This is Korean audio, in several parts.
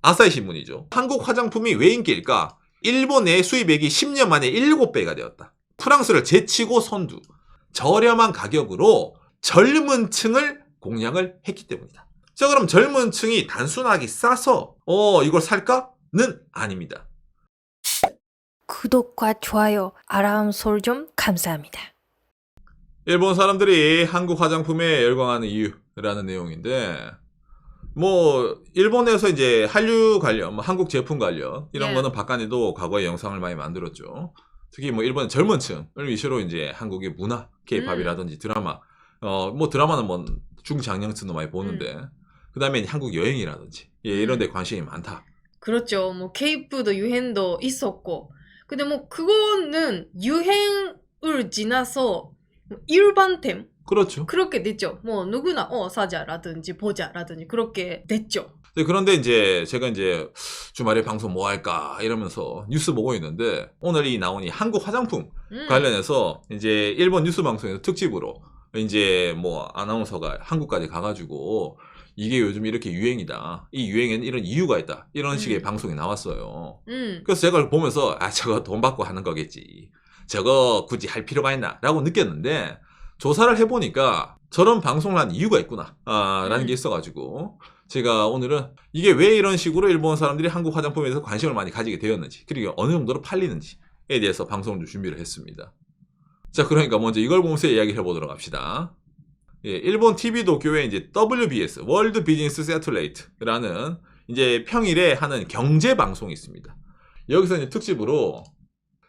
아사히 신문이죠. 한국 화장품이 왜 인기일까? 일본 내 수입액이 10년 만에 7배가 되었다. 프랑스를 제치고 선두. 저렴한 가격으로 젊은 층을 공략을 했기 때문이다. 자, 그럼 젊은 층이 단순하게 싸서 이걸 살까?는 아닙니다. 구독과 좋아요, 알람 설정 감사합니다. 일본 사람들이 한국 화장품에 열광하는 이유라는 내용인데, 뭐 일본에서 이제 한류 관련, 한국 제품 관련 이런 예. 거는 박간이도 과거에 영상을 많이 만들었죠. 특히 뭐 일본 젊은 층을 위주로 이제 한국의 문화, K-팝이라든지 드라마, 뭐 드라마는 뭐 중장년층도 많이 보는데, 그다음에 한국 여행이라든지 이런 데 관심이 많다. 그렇죠. 뭐 K-푸드 유행도 있었고, 근데 뭐 그거는 유행을 지나서 뭐 일반템 그렇죠. 그렇게 됐죠. 뭐 누구나 사자라든지 보자라든지 그렇게 됐죠. 네, 그런데 이제 제가 이제 주말에 방송 뭐 할까 이러면서 뉴스 보고 있는데, 오늘 이 나온 이 한국 화장품 관련해서 이제 일본 뉴스 방송에서 특집으로 이제 뭐 아나운서가 한국까지 가가지고 이게 요즘 이렇게 유행이다. 이 유행에는 이런 이유가 있다. 이런 식의 방송이 나왔어요. 그래서 제가 보면서 저거 돈 받고 하는 거겠지. 저거 굳이 할 필요가 있나? 라고 느꼈는데, 조사를 해보니까 저런 방송을 한 이유가 있구나 라는 게 있어가지고, 제가 오늘은 이게 왜 이런 식으로 일본 사람들이 한국 화장품에 대해서 관심을 많이 가지게 되었는지, 그리고 어느 정도로 팔리는지에 대해서 방송을 좀 준비를 했습니다. 자, 그러니까 먼저 이걸 보면서 이야기를 해보도록 합시다. 예, 일본 TV 도쿄의 이제 WBS, 월드 비즈니스 세틀레이트라는 이제 평일에 하는 경제 방송이 있습니다. 여기서 이제 특집으로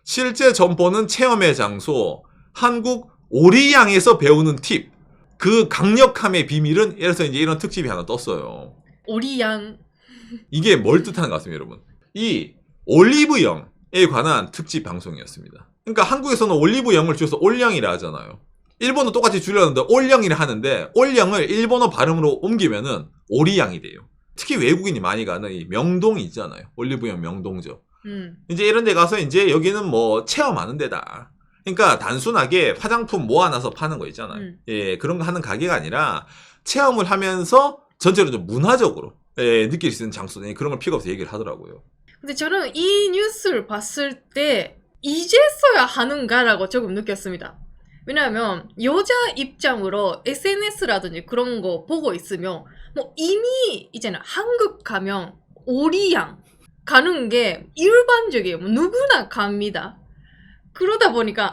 실제 점포는 체험의 장소, 한국 오리양에서 배우는 팁, 그 강력함의 비밀은, 이래서 이제 이런 특집이 하나 떴어요. 오리양. 이게 뭘 뜻하는 것 같습니다, 여러분. 이 올리브영에 관한 특집 방송이었습니다. 그러니까 한국에서는 올리브영을 줄여서 올영이라 하잖아요. 일본도 똑같이 줄였는데 올영이라 하는데, 올영을 일본어 발음으로 옮기면은 오리양이 돼요. 특히 외국인이 많이 가는 이 명동이 있잖아요. 올리브영 명동점. 이제 이런 데 가서 이제 여기는 뭐 체험하는 데다. 그러니까 단순하게 화장품 모아놔서 파는 거 있잖아요. 예, 그런 거 하는 가게가 아니라 체험을 하면서 전체로 좀 문화적으로 느낄 수 있는 장소, 그런 걸 픽업해서 얘기를 하더라고요. 근데 저는 이 뉴스를 봤을 때 이제서야 하는가라고 조금 느꼈습니다. 왜냐하면 여자 입장으로 SNS라든지 그런 거 보고 있으면 뭐 이미 이제는 한국 가면 오리양 가는 게 일반적이에요. 뭐 누구나 갑니다. 그러다 보니까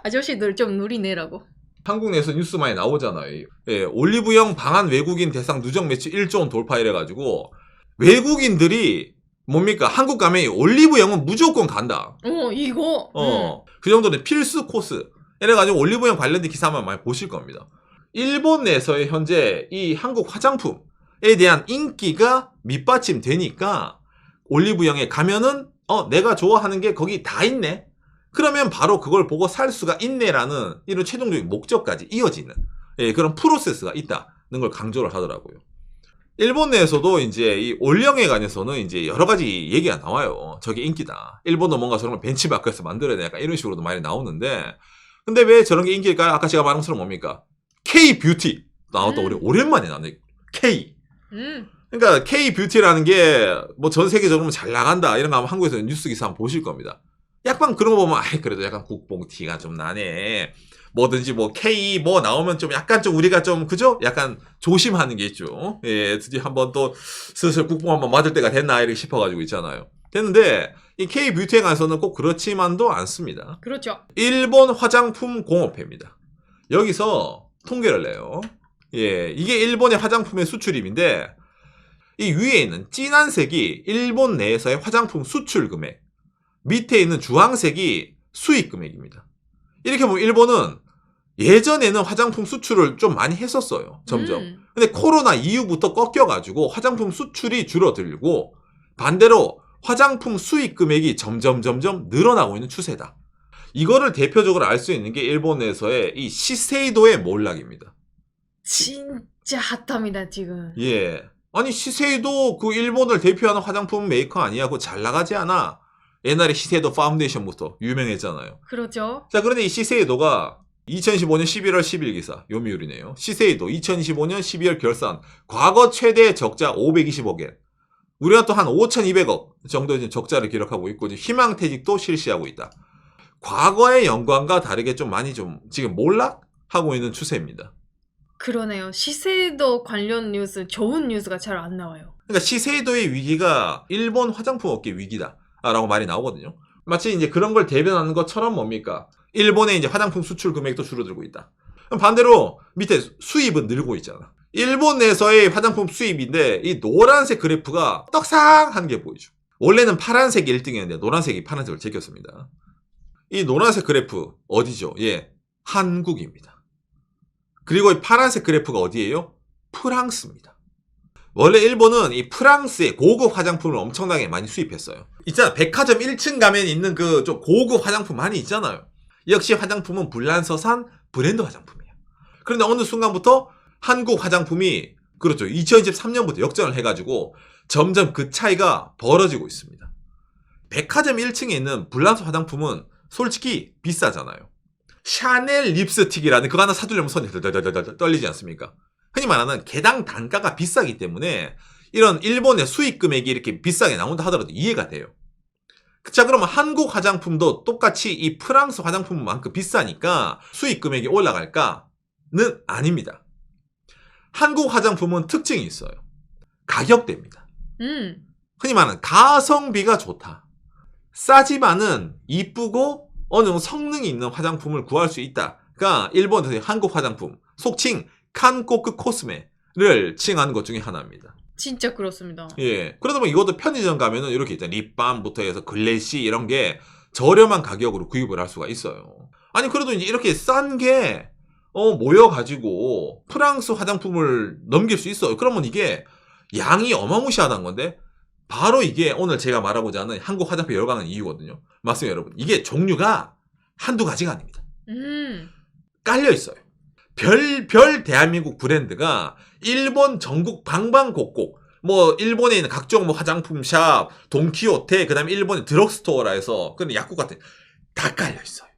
아저씨들 좀 누리네라고. 한국 내에서 뉴스 많이 나오잖아요. 예, 올리브영 방한 외국인 대상 누적 매출 1조 원 돌파 이래가지고 외국인들이 뭡니까? 한국 가면 올리브영은 무조건 간다. 이거. 그 정도는 필수 코스. 이래가지고 올리브영 관련된 기사만 많이 보실 겁니다. 일본 내에서의 현재 이 한국 화장품에 대한 인기가 밑받침되니까 올리브영에 가면은 내가 좋아하는 게 거기 다 있네. 그러면 바로 그걸 보고 살 수가 있네라는 이런 최종적인 목적까지 이어지는 그런 프로세스가 있다는 걸 강조를 하더라고요. 일본 내에서도 이제 이 올영에 관해서는 이제 여러 가지 얘기가 나와요. 저게 인기다. 일본도 뭔가 저런 걸 벤치마크에서 만들어야 돼. 약간 이런 식으로도 많이 나오는데, 근데 왜 저런 게 인기일까요? 아까 제가 말한 것처럼 뭡니까? K-뷰티 나왔다. 오랜만에 나왔네. K. 그러니까 K-뷰티라는 게 뭐 전 세계적으로 잘 나간다 이런 거 하면 한국에서 뉴스 기사 한번 보실 겁니다. 약간 그런 거 보면 그래도 약간 국뽕 티가 좀 나네. 뭐든지 뭐 K 뭐 나오면 좀 약간 좀 우리가 좀 그죠? 약간 조심하는 게 있죠. 예, 드디어 한번 또 슬슬 국뽕 한번 맞을 때가 됐나 이렇게 싶어가지고 있잖아요. 됐는데 이 K-뷰티에 관해서는 꼭 그렇지만도 않습니다. 그렇죠. 일본 화장품 공업회입니다. 여기서 통계를 내요. 예, 이게 일본의 화장품의 수출입인데, 이 위에 있는 진한색이 일본 내에서의 화장품 수출 금액, 밑에 있는 주황색이 수입 금액입니다. 이렇게 보면 일본은 예전에는 화장품 수출을 좀 많이 했었어요. 점점. 근데 코로나 이후부터 꺾여가지고 화장품 수출이 줄어들고, 반대로 화장품 수입 금액이 점점 늘어나고 있는 추세다. 이거를 대표적으로 알 수 있는 게 일본에서의 이 시세이도의 몰락입니다. 진짜 핫합니다 지금. 예. 아니 시세이도 그 일본을 대표하는 화장품 메이커 아니야? 그거 잘 나가지 않아? 옛날에 시세이도 파운데이션부터 유명했잖아요. 그렇죠. 자, 그런데 이 시세이도가 2015년 11월 10일 기사 요미우리네요. 시세이도 2025년 12월 결산 과거 최대 적자 520억 엔. 우리가 또 한 5,200억 정도 이제 적자를 기록하고 있고 이제 희망퇴직도 실시하고 있다. 과거의 영광과 다르게 좀 많이 좀 지금 몰락하고 있는 추세입니다. 그러네요. 시세도 관련 뉴스, 좋은 뉴스가 잘 안 나와요. 그러니까 시세이도의 위기가 일본 화장품 업계 위기다라고 말이 나오거든요. 마치 이제 그런 걸 대변하는 것처럼 뭡니까? 일본의 이제 화장품 수출 금액도 줄어들고 있다. 그럼 반대로 밑에 수입은 늘고 있잖아. 일본 내에서의 화장품 수입인데 이 노란색 그래프가 떡상한 게 보이죠. 원래는 파란색이 1등이었는데 노란색이 파란색을 제꼈습니다. 이 노란색 그래프 어디죠? 예, 한국입니다. 그리고 이 파란색 그래프가 어디예요? 프랑스입니다. 원래 일본은 이 프랑스의 고급 화장품을 엄청나게 많이 수입했어요. 있잖아, 백화점 1층 가면 있는 그 좀 고급 화장품 많이 있잖아요. 역시 화장품은 불란서산 브랜드 화장품이에요. 그런데 어느 순간부터 한국 화장품이 그렇죠. 2023년부터 역전을 해가지고 점점 그 차이가 벌어지고 있습니다. 백화점 1층에 있는 불란서 화장품은 솔직히 비싸잖아요. 샤넬 립스틱이라는 그거 하나 사주려면 손이 덜덜덜덜 떨리지 않습니까? 흔히 말하는 개당 단가가 비싸기 때문에 이런 일본의 수입 금액이 이렇게 비싸게 나온다 하더라도 이해가 돼요. 자, 그러면 한국 화장품도 똑같이 이 프랑스 화장품만큼 비싸니까 수입 금액이 올라갈까는 아닙니다. 한국 화장품은 특징이 있어요. 가격대입니다. 흔히 말하는 가성비가 좋다. 싸지만은 이쁘고 어느 정도 성능이 있는 화장품을 구할 수 있다가 일본에서의 한국 화장품, 속칭 칸코크 코스메를 칭하는 것 중에 하나입니다. 진짜 그렇습니다. 예. 그러다 보면 이것도 편의점 가면은 이렇게 있잖아요. 립밤부터 해서 글래시 이런 게 저렴한 가격으로 구입을 할 수가 있어요. 아니, 그래도 이제 이렇게 싼 게, 모여가지고 프랑스 화장품을 넘길 수 있어요. 그러면 이게 양이 어마무시하다는 건데, 바로 이게 오늘 제가 말하고자 하는 한국 화장품 열광하는 이유거든요. 맞습니다, 여러분. 이게 종류가 한두 가지가 아닙니다. 깔려 있어요. 별 대한민국 브랜드가 일본 전국 방방곡곡, 뭐 일본에 있는 각종 뭐 화장품샵, 돈키호테, 그다음에 일본의 드럭스토어라 해서 그런 약국 같은 다 깔려 있어요.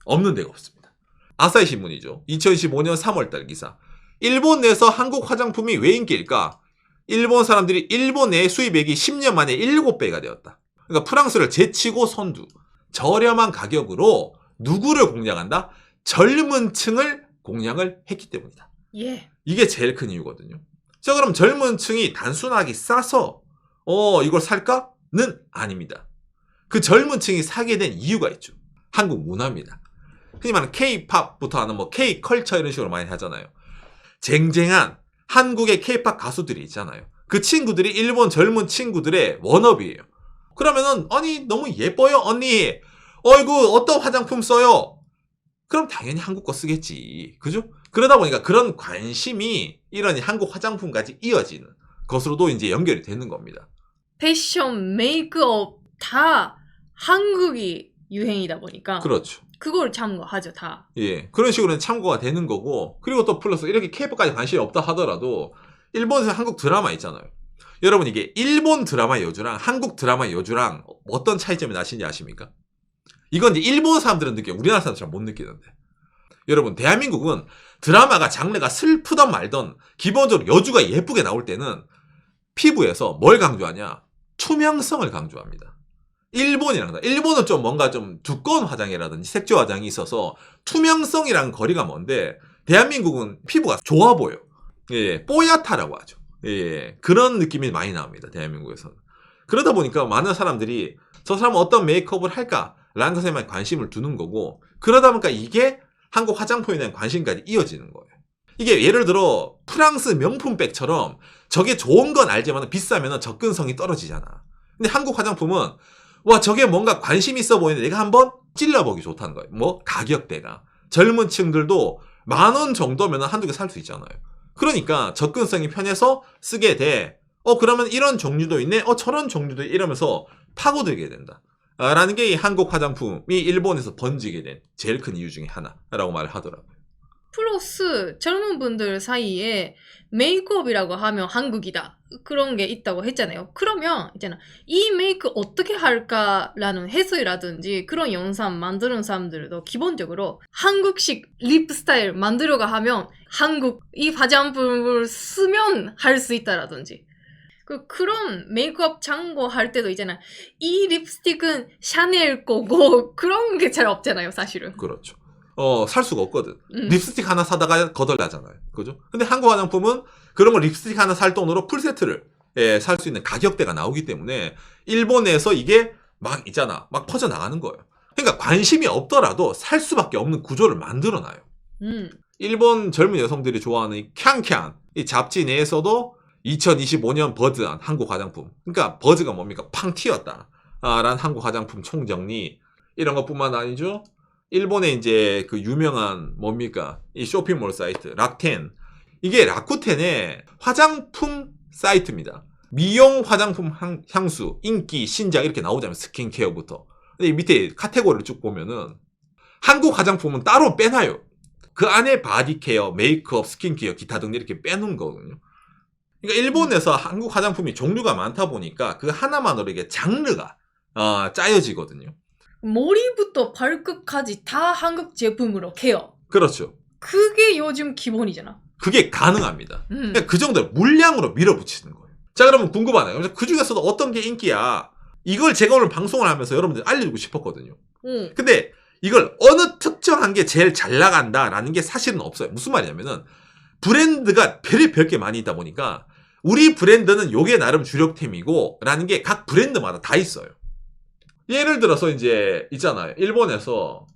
없는 데가 없습니다. 아사히 신문이죠. 2015년 3월달 기사. 일본 내에서 한국 화장품이 왜 인기일까? 일본 사람들이 일본 내 수입액이 10년 만에 7배가 되었다. 그러니까 프랑스를 제치고 선두. 저렴한 가격으로 누구를 공략한다? 젊은 층을 공략을 했기 때문이다. 예. 이게 제일 큰 이유거든요. 자, 그럼 젊은 층이 단순하게 싸서 이걸 살까?는 아닙니다. 그 젊은 층이 사게 된 이유가 있죠. 한국 문화입니다. 흔히 말하는 K-팝부터 하는 뭐 K-컬처 이런 식으로 많이 하잖아요. 쟁쟁한 한국의 K-팝 가수들이 있잖아요. 그 친구들이 일본 젊은 친구들의 워너비예요. 그러면은 아니 너무 예뻐요 언니. 어이구 어떤 화장품 써요? 그럼 당연히 한국 거 쓰겠지. 그죠? 그러다 보니까 그런 관심이 이런 한국 화장품까지 이어지는 것으로도 이제 연결이 되는 겁니다. 패션, 메이크업 다 한국이 유행이다 보니까 그렇죠. 그걸 참고하죠, 다. 예. 그런 식으로는 참고가 되는 거고, 그리고 또 플러스 이렇게 K-팝까지 관심이 없다 하더라도 일본에서 한국 드라마 있잖아요. 여러분 이게 일본 드라마 여주랑 한국 드라마 여주랑 어떤 차이점이 나시는지 아십니까? 이건 이제 일본 사람들은 느껴요. 우리나라 사람들은 잘 못 느끼는데. 여러분, 대한민국은 드라마가 장르가 슬프던 말던 기본적으로 여주가 예쁘게 나올 때는 피부에서 뭘 강조하냐? 투명성을 강조합니다. 일본은 좀 뭔가 좀 두꺼운 화장이라든지 색조 화장이 있어서 투명성이랑 거리가 먼데 대한민국은 피부가 좋아 보여. 예, 뽀얗다라고 하죠. 예, 그런 느낌이 많이 나옵니다. 대한민국에서는. 그러다 보니까 많은 사람들이 저 사람은 어떤 메이크업을 할까? 라는 것에만 관심을 두는 거고, 그러다 보니까 이게 한국 화장품에 대한 관심까지 이어지는 거예요. 이게 예를 들어 프랑스 명품백처럼 저게 좋은 건 알지만 비싸면 접근성이 떨어지잖아. 근데 한국 화장품은 와 저게 뭔가 관심 있어 보이는데 내가 한번 찔러보기 좋다는 거예요. 뭐 가격대가 젊은 층들도 10,000원 정도면 한두 개 살 수 있잖아요. 그러니까 접근성이 편해서 쓰게 돼. 그러면 이런 종류도 있네. 저런 종류도 이러면서 파고들게 된다. 라는 게 이 한국 화장품이 일본에서 번지게 된 제일 큰 이유 중에 하나라고 말을 하더라고요. 플러스 젊은 분들 사이에 메이크업이라고 하면 한국이다. 그런 게 있다고 했잖아요. 그러면 있잖아. 이 메이크 어떻게 할까라는 해설이라든지 그런 영상 만드는 사람들도 기본적으로 한국식 립 스타일 만들어가 하면 한국 이 화장품을 쓰면 할 수 있다라든지 그런 메이크업 장고 할 때도 있잖아. 이 립스틱은 샤넬 거고 그런 게 잘 없잖아요, 사실은. 그렇죠. 살 수가 없거든. 음. 립스틱 하나 사다가 거덜나잖아요. 그죠? 근데 한국 화장품은 그런 거 립스틱 하나 살 돈으로 풀세트를 살 수 있는 가격대가 나오기 때문에 일본에서 이게 막 있잖아. 막 퍼져나가는 거예요. 그러니까 관심이 없더라도 살 수밖에 없는 구조를 만들어놔요. 일본 젊은 여성들이 좋아하는 이 캉캉, 이 잡지 내에서도 2025년 버즈한 한국 화장품. 그러니까 버즈가 뭡니까? 팡 튀었다. 라는 한국 화장품 총정리. 이런 것뿐만 아니죠. 일본에 이제 그 유명한 뭡니까? 이 쇼핑몰 사이트, 락텐. 이게 라쿠텐의 화장품 사이트입니다. 미용 화장품 향수, 인기, 신작 이렇게 나오잖아요. 스킨케어부터. 근데 이 밑에 카테고리를 쭉 보면은 한국 화장품은 따로 빼놔요. 그 안에 바디케어, 메이크업, 스킨케어, 기타 등 이렇게 빼놓은 거거든요. 그러니까 일본에서 한국 화장품이 종류가 많다 보니까 그 하나만으로 이게 장르가 짜여지거든요. 머리부터 발끝까지 다 한국 제품으로 케어. 그렇죠. 그게 요즘 기본이잖아. 그게 가능합니다. 그러니까 그 정도로 물량으로 밀어붙이는 거예요. 자, 그러면 궁금하네요. 그래서 그 중에서도 어떤 게 인기야? 이걸 제가 오늘 방송을 하면서 여러분들 알려주고 싶었거든요. 근데 이걸 어느 특정한 게 제일 잘 나간다라는 게 사실은 없어요. 무슨 말이냐면은 브랜드가 별의별 게 많이 있다 보니까 우리 브랜드는 요게 나름 주력템이고 라는 게 각 브랜드마다 다 있어요. 예를 들어서 이제 있잖아요. 일본에서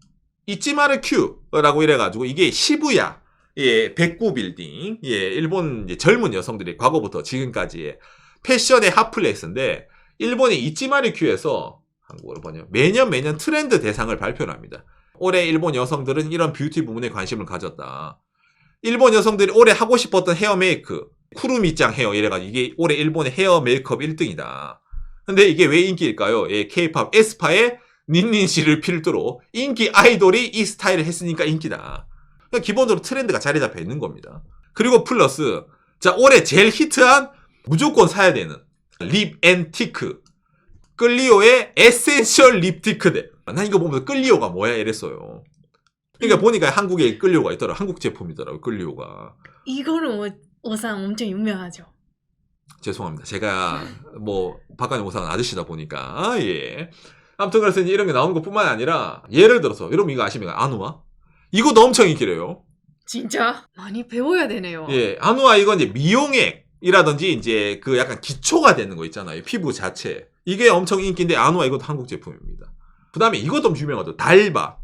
이치마르 큐라고 이래가지고 이게 시부야 백구 빌딩 일본 이제 젊은 여성들이 과거부터 지금까지의 패션의 핫플레이스인데 일본의 이치마르 큐에서 한국어로 번역 매년 트렌드 대상을 발표를 합니다. 올해 일본 여성들은 이런 뷰티 부분에 관심을 가졌다. 일본 여성들이 올해 하고 싶었던 헤어 메이크 쿠루미짱 헤어 이래가지고 이게 올해 일본의 헤어 메이크업 1등이다. 근데 이게 왜 인기일까요? K-팝 에스파의 닌닌 씨를 필두로 인기 아이돌이 이 스타일을 했으니까 인기다. 그러니까 기본적으로 트렌드가 자리 잡혀 있는 겁니다. 그리고 플러스 자 올해 제일 히트한 무조건 사야 되는 립 앤 티크 끌리오의 에센셜 립티크대. 난 이거 보면서 끌리오가 뭐야 이랬어요. 그러니까 보니까 한국에 끌리오가 있더라. 한국 제품이더라고요. 끌리오가. 이거는 오상 엄청 유명하죠. 죄송합니다. 제가 뭐 박간영 오상은 아저씨다 보니까 예. 아무튼 그래서 이제 이런 게 나오는 것뿐만 아니라 예를 들어서 여러분 이거 아십니까? 아누아? 이것도 엄청 인기래요. 진짜? 많이 배워야 되네요. 예, 아누아 이건 이제 미용액이라든지 이제 그 약간 기초가 되는 거 있잖아요. 피부 자체. 이게 엄청 인기인데 아누아 이것도 한국 제품입니다. 그 다음에 이것도 엄청 유명하죠. 달바.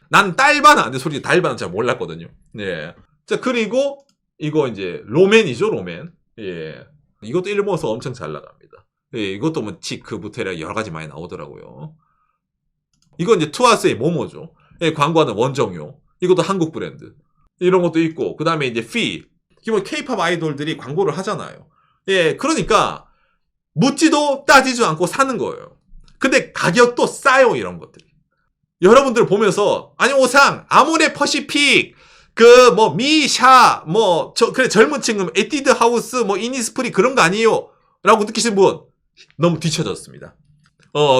난 딸바는 안 돼. 솔직히 달바는 잘 몰랐거든요. 예. 자, 그리고 이거 이제 로맨이죠, 로맨. 예. 이것도 일본에서 엄청 잘 나갑니다. 예, 이것도 뭐 치크부터 여러 가지 많이 나오더라고요. 이건 이제 투아스의 모모죠. 예, 광고하는 원정용. 이것도 한국 브랜드. 이런 것도 있고, 그 다음에 이제 피. 기본 K-팝 아이돌들이 광고를 하잖아요. 예, 그러니까 묻지도 따지지도 않고 사는 거예요. 근데 가격도 싸요, 이런 것들이. 여러분들 보면서 아니 오상 아모레 퍼시픽 그 뭐 미샤 뭐 그래 젊은 층은 에뛰드 하우스 뭐 이니스프리 그런 거 아니에요 라고 느끼신 분 너무 뒤쳐졌습니다.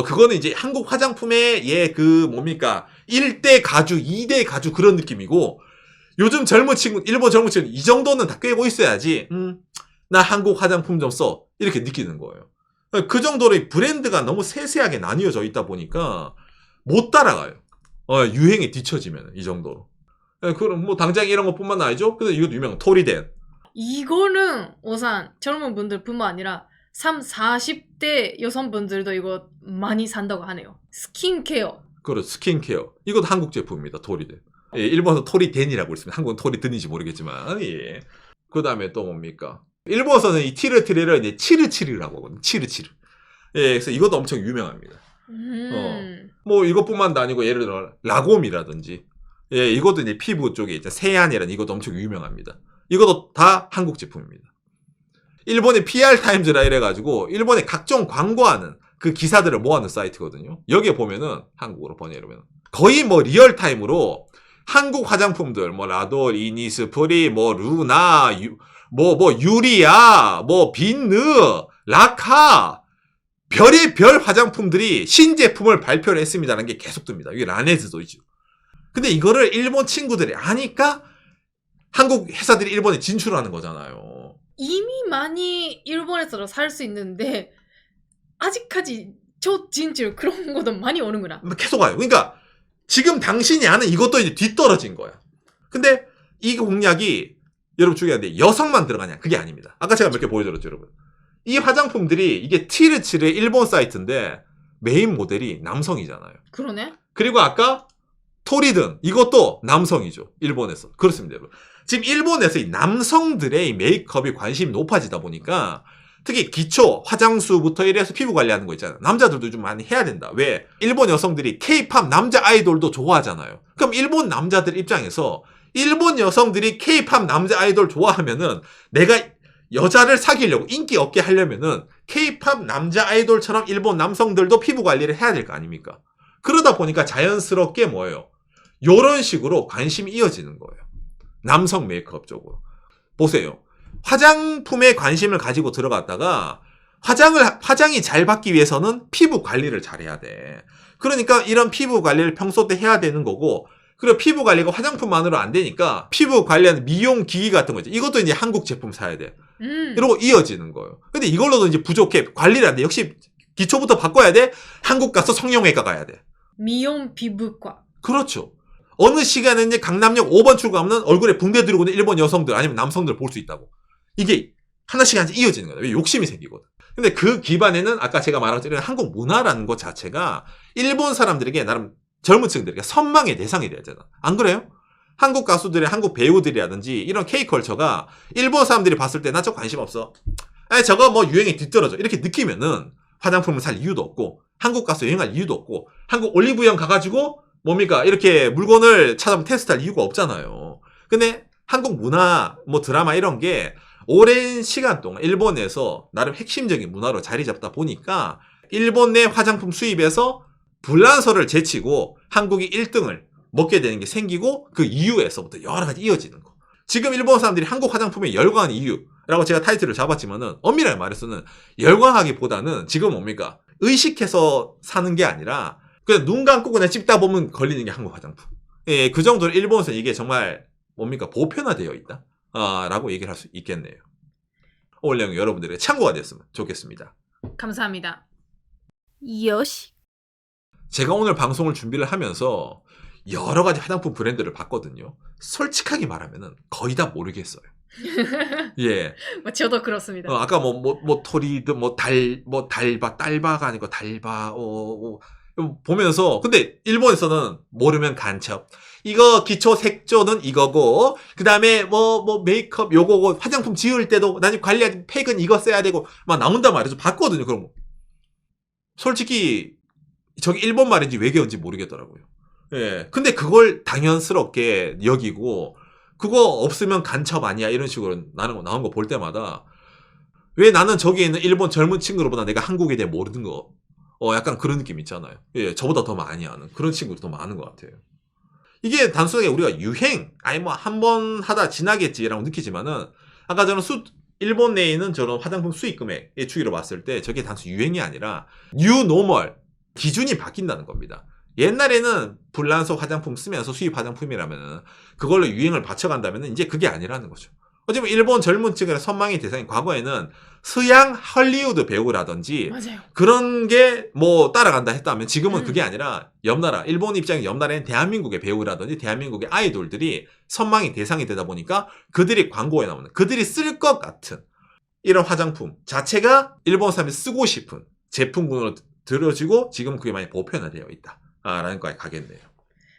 그거는 이제 한국 화장품의 그 뭡니까 1대 가주 2대 가주 그런 느낌이고 요즘 젊은 친구 일본 젊은 친구 이 정도는 다 꿰고 있어야지 나 한국 화장품 좀 써 이렇게 느끼는 거예요. 그 정도로 브랜드가 너무 세세하게 나뉘어져 있다 보니까 못 따라가요. 유행에 뒤처지면 이 정도로. 그럼 뭐 당장 이런 것뿐만 아니죠. 근데 이것도 유명한 토리덴. 이거는 오산 젊은 분들뿐만 아니라 40대 여성분들도 이거 많이 산다고 하네요. 스킨케어. 그렇죠. 스킨케어. 이것도 한국 제품입니다. 토리덴. 예, 일본에서 토리덴이라고 있습니다. 한국은 토리든인지 모르겠지만. 예. 그 다음에 또 뭡니까? 일본에서는 이 티르티르를 이제 치르치르라고 하거든요. 치르치르. 예, 그래서 이것도 엄청 유명합니다. 뭐 이것뿐만도 아니고 예를 들어 라곰이라든지 예 이것도 이제 피부 쪽에 있죠 세안이라는 이것도 엄청 유명합니다. 이것도 다 한국 제품입니다. 일본의 PR 타임즈라 이래가지고 일본의 각종 광고하는 그 기사들을 모아놓은 사이트거든요. 여기에 보면은 한국어로 번역하면 거의 뭐 리얼타임으로 한국 화장품들 뭐 라돌, 이니스프리, 뭐 루나, 뭐 유리아, 뭐 빈느, 라카 별의별 화장품들이 신제품을 발표를 했습니다라는 게 계속 뜹니다. 이게 라네즈도 있죠. 근데 이거를 일본 친구들이 아니까 한국 회사들이 일본에 진출하는 거잖아요. 이미 많이 일본에서 살 수 있는데 아직까지 저 진짜 그런 것도 많이 오는구나. 계속 와요. 그러니까 지금 당신이 아는 이것도 이제 뒤떨어진 거야. 근데 이 공약이 여러분 주의해야 돼. 여성만 들어가냐? 그게 아닙니다. 아까 제가 몇 개 보여드렸죠, 여러분. 이 화장품들이 이게 티르츠의 일본 사이트인데 메인 모델이 남성이잖아요. 그러네. 그리고 아까 토리든 이것도 남성이죠. 일본에서. 그렇습니다, 여러분. 지금 일본에서 이 남성들의 이 메이크업이 관심이 높아지다 보니까 특히 기초 화장수부터 이래서 피부 관리하는 거 있잖아요. 남자들도 좀 많이 해야 된다. 왜? 일본 여성들이 K-팝 남자 아이돌도 좋아하잖아요. 그럼 일본 남자들 입장에서 일본 여성들이 K-팝 남자 아이돌 좋아하면은 내가 여자를 사귀려고 인기 없게 하려면은 K-팝 남자 아이돌처럼 일본 남성들도 피부 관리를 해야 될 거 아닙니까? 그러다 보니까 자연스럽게 뭐예요? 요런 식으로 관심이 이어지는 거예요. 남성 메이크업 쪽으로. 보세요. 화장품에 관심을 가지고 들어갔다가 화장이 잘 받기 위해서는 피부 관리를 잘해야 돼. 그러니까 이런 피부 관리를 평소 때 해야 되는 거고, 그리고 피부 관리가 화장품만으로 안 되니까 피부 관리하는 미용 기기 같은 거 있죠. 이것도 이제 한국 제품 사야 돼. 이러고 이어지는 거예요. 근데 이걸로도 이제 부족해. 관리를 안 돼. 역시 기초부터 바꿔야 돼. 한국 가서 성형외과 가야 돼. 미용 피부과. 그렇죠. 어느 시간에 이제 강남역 5번 출구하면 얼굴에 붕대 들고 있는 일본 여성들 아니면 남성들 볼 수 있다고. 이게 하나씩 하나씩 이어지는 거예요. 왜? 욕심이 생기거든. 근데 그 기반에는 아까 제가 말한 것처럼 한국 문화라는 것 자체가 일본 사람들에게 나름 젊은 층들에게 선망의 대상이 돼야 되잖아. 안 그래요? 한국 가수들의 한국 배우들이라든지 이런 K컬처가 일본 사람들이 봤을 때 나 저 관심 없어. 아니 저거 뭐 유행에 뒤떨어져. 이렇게 느끼면은 화장품을 살 이유도 없고 한국 가수 여행할 이유도 없고 한국 올리브영 가가지고 뭡니까 이렇게 물건을 찾아보면 테스트할 이유가 없잖아요. 근데 한국 문화 뭐 드라마 이런 게 오랜 시간 동안 일본에서 나름 핵심적인 문화로 자리 잡다 보니까 일본 내 화장품 수입에서 불란서를 제치고 한국이 1등을 먹게 되는 게 생기고 그 이유에서부터 여러 가지 이어지는 거. 지금 일본 사람들이 한국 화장품에 열광하는 이유라고 제가 타이틀을 잡았지만은 엄밀하게 말해서는 열광하기보다는 지금 뭡니까? 의식해서 사는 게 아니라 그냥 눈 감고 그냥 찝다 보면 걸리는 게 한국 화장품. 예, 그 정도로 일본에서 이게 정말 뭡니까? 보편화되어 있다. 라고 얘기를 할 수 있겠네요. 오늘 내용 여러분들에게 참고가 됐으면 좋겠습니다. 감사합니다. 요시. 제가 오늘 방송을 준비를 하면서 여러 가지 화장품 브랜드를 봤거든요. 솔직하게 말하면은 거의 다 모르겠어요. 예. 뭐 저도 그렇습니다. 아까 토리드, 달바가 아니고 달바, 보면서, 근데 일본에서는 모르면 간첩. 이거 기초 색조는 이거고, 그 다음에 메이크업 요거고, 화장품 지을 때도, 나중에 관리할 때 팩은 이거 써야 되고, 막 나온단 말이죠. 봤거든요, 그런 거. 솔직히, 저게 일본 말인지 외계어인지 모르겠더라고요. 예. 근데 그걸 당연스럽게 여기고, 그거 없으면 간첩 아니야, 이런 식으로 나온 거 볼 때마다, 왜 나는 저기에 있는 일본 젊은 친구들보다 내가 한국에 대해 모르는 거, 약간 그런 느낌 있잖아요. 예, 저보다 더 많이 아는 그런 친구도 더 많은 것 같아요. 이게 단순하게 우리가 유행, 아니 한 번 하다 지나겠지라고 느끼지만은 아까 저는 일본 내에 있는 저런 화장품 수입 금액의 추이로 봤을 때 저게 단순 유행이 아니라 뉴 노멀 기준이 바뀐다는 겁니다. 옛날에는 불란서 화장품 쓰면서 수입 화장품이라면은 그걸로 유행을 받쳐간다면은 이제 그게 아니라는 거죠. 어쩌면 일본 젊은 층의 선망의 대상이 과거에는 서양 할리우드 배우라든지 맞아요. 그런 게 따라간다 했다면 지금은 그게 아니라 옆나라, 일본 입장의 옆나라인 대한민국의 배우라든지 대한민국의 아이돌들이 선망의 대상이 되다 보니까 그들이 광고에 나오는, 그들이 쓸 것 같은 이런 화장품 자체가 일본 사람이 쓰고 싶은 제품군으로 들어지고 지금은 그게 많이 보편화되어 있다. 라는 거에 가겠네요.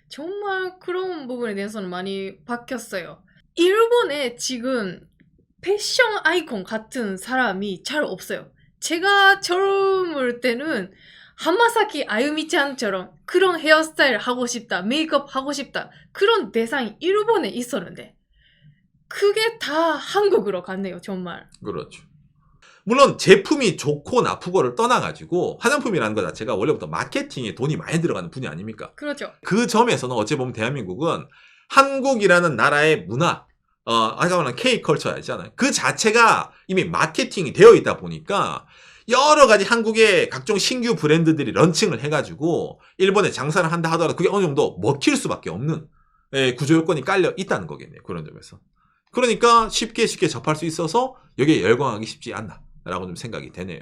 정말 그런 부분에 대해서는 많이 바뀌었어요. 일본에 지금 패션 아이콘 같은 사람이 잘 없어요. 제가 젊을 때는 하마사키 아유미짱처럼 그런 헤어스타일 하고 싶다, 메이크업 하고 싶다, 그런 대상이 일본에 있었는데 그게 다 한국으로 갔네요, 정말. 그렇죠. 물론 제품이 좋고 나쁘고를 떠나가지고 화장품이라는 것 자체가 원래부터 마케팅에 돈이 많이 들어가는 분야 아닙니까? 그렇죠. 그 점에서는 어찌 보면 대한민국은 한국이라는 나라의 문화, 아까 말한 K컬처 있잖아요. 그 자체가 이미 마케팅이 되어 있다 보니까 여러 가지 한국의 각종 신규 브랜드들이 런칭을 해가지고 일본에 장사를 한다 하더라도 그게 어느 정도 먹힐 수밖에 없는 구조 요건이 깔려 있다는 거겠네요. 그런 점에서. 그러니까 쉽게 접할 수 있어서 여기에 열광하기 쉽지 않나라고 좀 생각이 되네요.